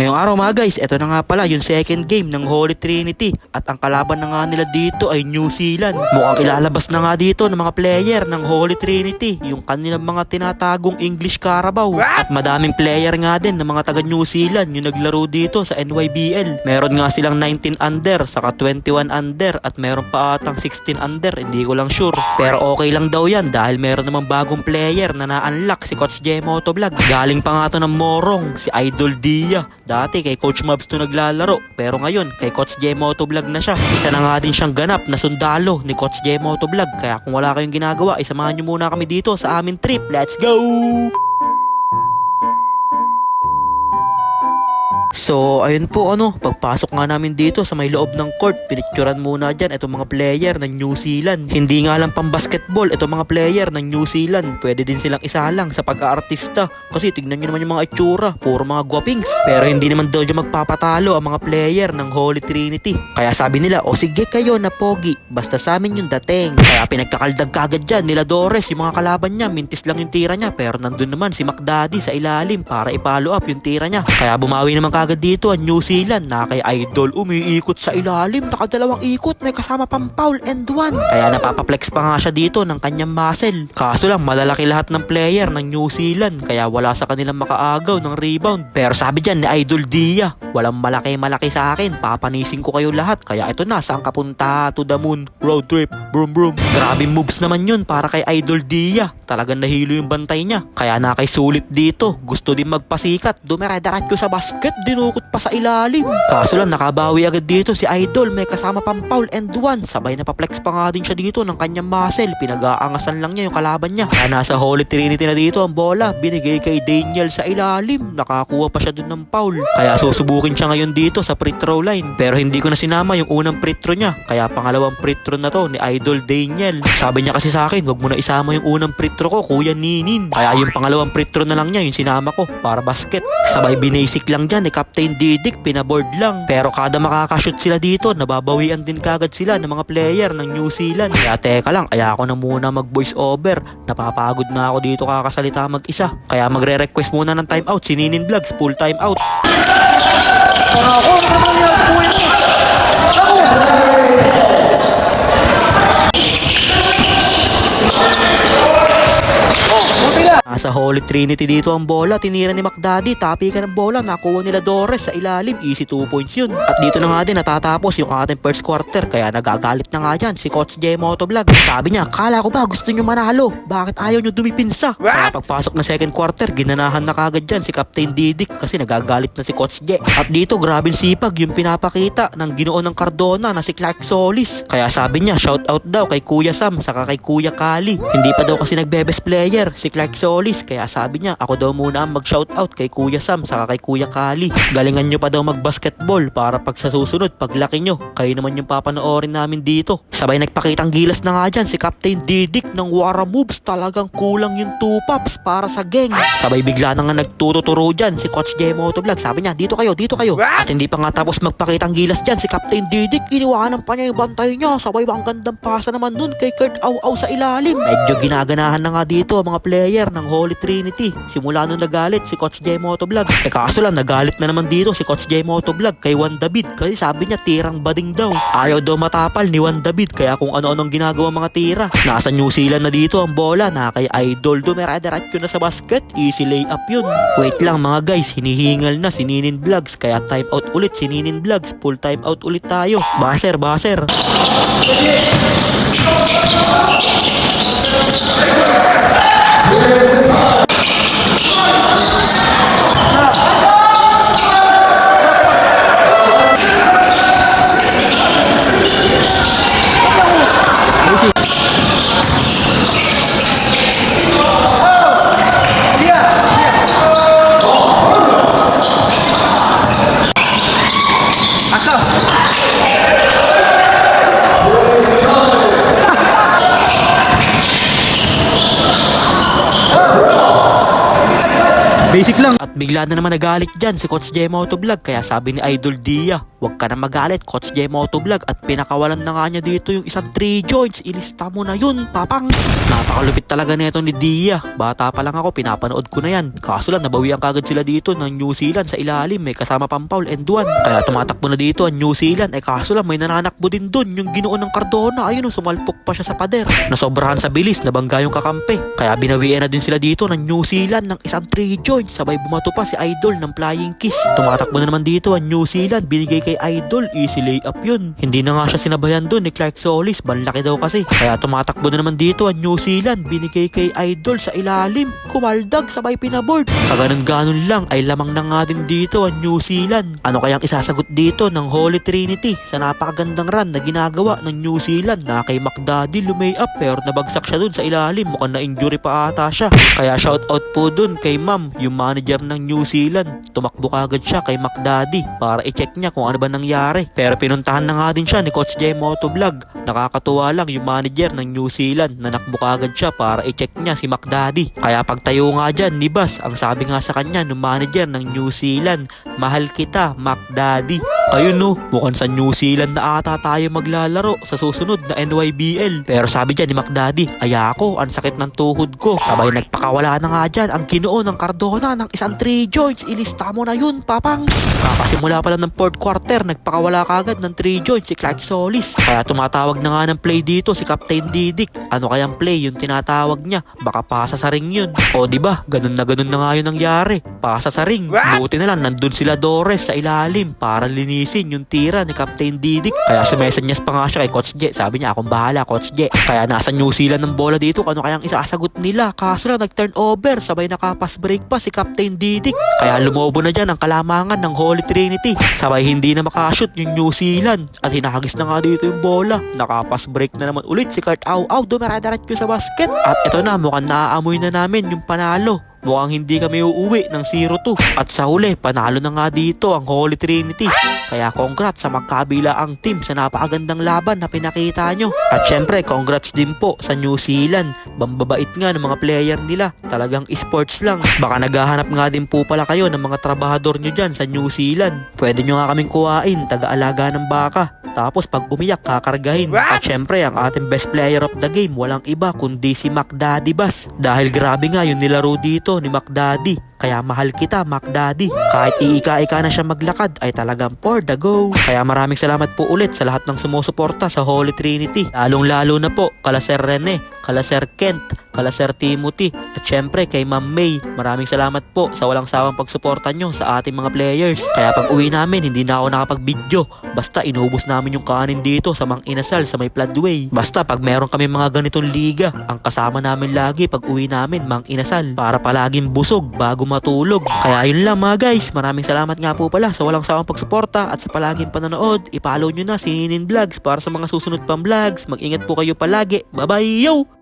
Ngayong araw mga guys, eto na nga pala yung second game ng Holy Trinity at ang kalaban na nga nila dito ay New Zealand. Mukhang ilalabas na nga dito ng mga player ng Holy Trinity yung kanilang mga tinatagong English Carabao. At madaming player nga din ng mga taga New Zealand yung naglaro dito sa NYBL. Meron nga silang 19 under, saka 21 under at meron pa atang 16 under, hindi ko lang sure. Pero okay lang daw yan dahil meron namang bagong player na na-unlock, si Coach J Motovlog. Galing pa nga to ng Morong, si Idol Dia. Dati kay Coach Mabs to naglalaro, pero ngayon kay Coach J Motovlog na siya. Isa na nga din siyang ganap na sundalo ni Coach J Motovlog. Kaya kung wala kayong ginagawa, isamahan nyo muna kami dito sa aming trip. Let's go! So, ayun po pagpasok nga namin dito sa may loob ng court, pinicturan muna dyan itong mga player ng New Zealand. Hindi nga lang pang basketball, itong mga player ng New Zealand, pwede din silang isalang sa pag-aartista. Kasi tignan nyo naman yung mga itsura, puro mga guwapings. Pero hindi naman daw dyan magpapatalo ang mga player ng Holy Trinity. Kaya sabi nila, o sige kayo na pogi, basta sa amin yung dating. Kaya pinagkakaldag kagad dyan nila Dores, yung mga kalaban niya, mintis lang yung tira niya. Pero nandun naman si McDaddy sa ilalim para i-follow up yung tira niya. Kaya bumawi naman kagad dito ang New Zealand na kay Idol umiikot sa ilalim, nakadalawang ikot, may kasama pang foul and one. Kaya napapaplex pa nga siya dito ng kanyang muscle. Kaso lang malalaki lahat ng player ng New Zealand kaya wala sa kanilang makaagaw ng rebound. Pero sabi dyan ni Idol Dia, walang malaki sa akin, papanisin ko kayo lahat. Kaya ito na, saan ka punta? To the moon, road trip, broom broom. Grabe moves naman yun para kay Idol Dia. Talagang nahilo yung bantay niya. Kaya nakisulit dito, gusto din magpasikat, dumere-diretso ko sa basket, dinukot pa sa ilalim. Kaso lang nakabawi agad dito si Idol, may kasama pang foul and one. Sabay na pa-flex pa nga din siya dito ng kanyang muscle, pinag-aangasan lang niya yung kalaban niya. Kaya nasa Holy Trinity na dito ang bola, binigay kay Daniel sa ilalim, nakakuha pa siya dun ng foul. Kaya susubukin siya ngayon dito sa free throw line. Pero hindi ko na sinama yung unang free throw niya, kaya pangalawang free throw na to ni Idol Daniel. Sabi niya kasi sa akin, wag mo na isama yung unang free throw ko, Kuya Ninin. Kaya yung pangalawang free throw na lang niya yung sinama ko para basket. Sabay binasic lang dyan ni Captain Didik, pinaboard lang. Pero kada makakashoot sila dito, nababawian din kagad sila ng mga player ng New Zealand. Kaya teka lang, kaya ako na muna mag voice over. Napapagod na ako dito kakasalita mag-isa. Kaya magre-request muna ng timeout si Ninin Vlogs, full timeout. Nasa Holy Trinity dito ang bola, tinira ni McDaddy, tapi ka ng bola, nakuha nila Dores sa ilalim, easy 2 points yun. At dito na nga din natatapos yung ating first quarter, kaya nagagalit na nga dyan si Coach J Motovlog. Sabi niya, kala ko ba gusto nyo manalo? Bakit ayaw nyo dumipinsa? Kaya pagpasok na second quarter, ginanahan na kagad dyan si Captain Didik kasi nagagalit na si Coach J. At dito grabing sipag yung pinapakita ng Ginoo ng Cardona na si Clark Solis. Kaya sabi niya, shout out daw kay Kuya Sam saka kay Kuya Kali. Hindi pa daw kasi nagbe-best player si Clark Solis. Kaya sabi niya, ako daw muna ang mag-shoutout kay Kuya Sam saka kay Kuya Kali. Galingan nyo pa daw mag-basketball para pag sa susunod, paglaki nyo, kayo naman yung papanoorin namin dito. Sabay nagpakitang gilas na nga dyan si Captain Didik ng Wara moves. Talagang kulang yung 2 pops para sa gang. Sabay bigla na nga nagtuturo dyan si Coach J Motovlog. Sabi niya, dito kayo. At hindi pa nga tapos magpakitang gilas dyan si Captain Didik. Iniwanan pa niya yung bantay niya. Sabay ang gandang pasa naman nun kay Kurt Au sa ilalim. Medyo ginaganahan na nga dito ang mga player ng Holy Trinity. Simula nung nagalit si Coach J Motovlog. Kaso lang nagalit na naman dito si Coach J Motovlog kay Juan David kasi sabi niya tirang bading daw. Ayaw daw matapal ni Juan David kaya kung ano-anong ginagawa mga tira. Nasa New Zealand na dito ang bola na kay Idol, dumere-diretso na sa basket, easy layup yun. Wait lang mga guys, hinihingal na si Ninin Vlogs kaya time out ulit si Ninin Vlogs, full time out ulit tayo. Baser. Basic lang. At bigla na naman nagalit dyan si Coach J Motovlog, kaya sabi ni Idol Dia, "Huwag ka na magalit Coach J Motovlog," at pinakawalan na nga niya dito yung isang 3 joints. Ilista mo na yun, papangs. Napakalupit talaga nito ni Dia. Bata pa lang ako, pinapanood ko na yan. Kaso lang nabawian kagad sila dito ng New Zealand sa ilalim, may kasama pang foul and 1. Kaya tumatakbo na dito ang New Zealand. Kaso lang may nananakbo din dun, yung Ginoo ng Cardona. Ayun, sumalpok pa siya sa pader. Nasobrahan sa bilis, nabangga yung kakampi. Kaya binawian na din sila dito ng New Zealand ng isang 3 joints. Sabay bumato pa si Idol ng flying kiss. Tumatakbo na naman dito ang New Zealand, binigay kay Idol, easy layup yun. Hindi na nga siya sinabayan dun ni Clark Solis, banlaki daw kasi. Kaya tumatakbo na naman dito ang New Zealand, binigay kay Idol sa ilalim, kumaldag, sabay pinaboard. Kaganon-ganon lang ay lamang na nga din dito ang New Zealand. Ano kayang isasagot dito ng Holy Trinity sa napakagandang run na ginagawa ng New Zealand na kay McDaddy lumay-up pero nabagsak siya dun sa ilalim, mukhang na-injury pa ata siya. Kaya shoutout po dun kay Ma'am, yung manager ng New Zealand. Tumakbo kagad siya kay McDaddy para i-check niya kung ano ba nangyari. Pero pinuntahan na nga din siya ni Coach J Motovlog. Nakakatuwa lang yung manager ng New Zealand na nakbo kagad siya para i-check niya si McDaddy. Kaya pagtayo nga dyan ni Bas, ang sabi nga sa kanya ng manager ng New Zealand, "Mahal kita, McDaddy." Ayun no, mukhang sa New Zealand na ata tayo maglalaro sa susunod na NYBL. Pero sabi dyan ni McDaddy, "Ayako, ang sakit ng tuhod ko." Sabay nagpakawala na nga dyan ang Ginoo ng Cardona ng isang 3 joints. Ilista mo na yun, papangs. Kakasimula pa lang ng 4th quarter, nagpakawala kagad ng 3 joints si Clark Solis. Kaya tumatawag na nga ng play dito si Captain Didik. Ano kayang play yung tinatawag niya? Baka pasa sa ring yun. O diba, ganun na nga yun nangyari. Pasa sa ring. Buti na lang nandun sila Dores sa ilalim para linisin yung tira ni Captain Didik. Kaya sumesenyas pa nga siya kay Coach J. Sabi niya, "Akong bahala Coach J." Kaya nasa New Zealand ng bola dito, ano kayang isasagot nila? Kaso lang nag-turnover, sabay nakapass break pa si Captain Didik. Kaya lumobo na dyan ang kalamangan ng Holy Trinity. Sabay hindi na makashoot yung New Zealand at hinahagis na nga dito yung bola. Nakapass break na naman ulit si Kurt Au-Au, dumara-diretso sa basket. At ito na, mukhang naaamoy na namin yung panalo. Mukhang hindi kami uuwi ng 0-2. At sa huli, panalo na nga dito ang Holy Trinity. Kaya congrats sa magkabilaang team sa napakagandang laban na pinakita nyo. At syempre, congrats din po sa New Zealand. Bambabait nga ng mga player nila. Talagang esports lang. Baka naghahanap nga din po pala kayo ng mga trabahador nyo dyan sa New Zealand. Pwede nyo nga kaming kuhain, taga-alaga ng baka. Tapos pag umiyak, kakargahin. At syempre, ang ating best player of the game, walang iba kundi si McDaddy Bas. Dahil grabe nga yung nilaro dito ni McDaddy. Kaya mahal kita, McDaddy. Kahit iika-ika na siya maglakad, ay talagang for the go. Kaya maraming salamat po ulit sa lahat ng sumusuporta sa Holy Trinity. Lalong-lalo na po kala Sir Rene, kala Sir Kent, kala Sir Timothy, at syempre kay Ma'am May. Maraming salamat po sa walang sawang pagsuporta nyo sa ating mga players. Kaya pag uwi namin, hindi na ako nakapag-video. Basta inubos namin yung kanin dito sa Mang Inasal sa may Floodway. Basta pag meron kami mga ganitong liga, ang kasama namin lagi pag uwi namin, Mang Inasal. Para palaging busog bago matulog. Kaya yun lang mga guys, maraming salamat nga po pala sa walang sawang pagsuporta at sa palaging panonood. I-follow nyo na si Ninin Vlogs para sa mga susunod pang vlogs. Mag-ingat po kayo palagi. Bye bye yo!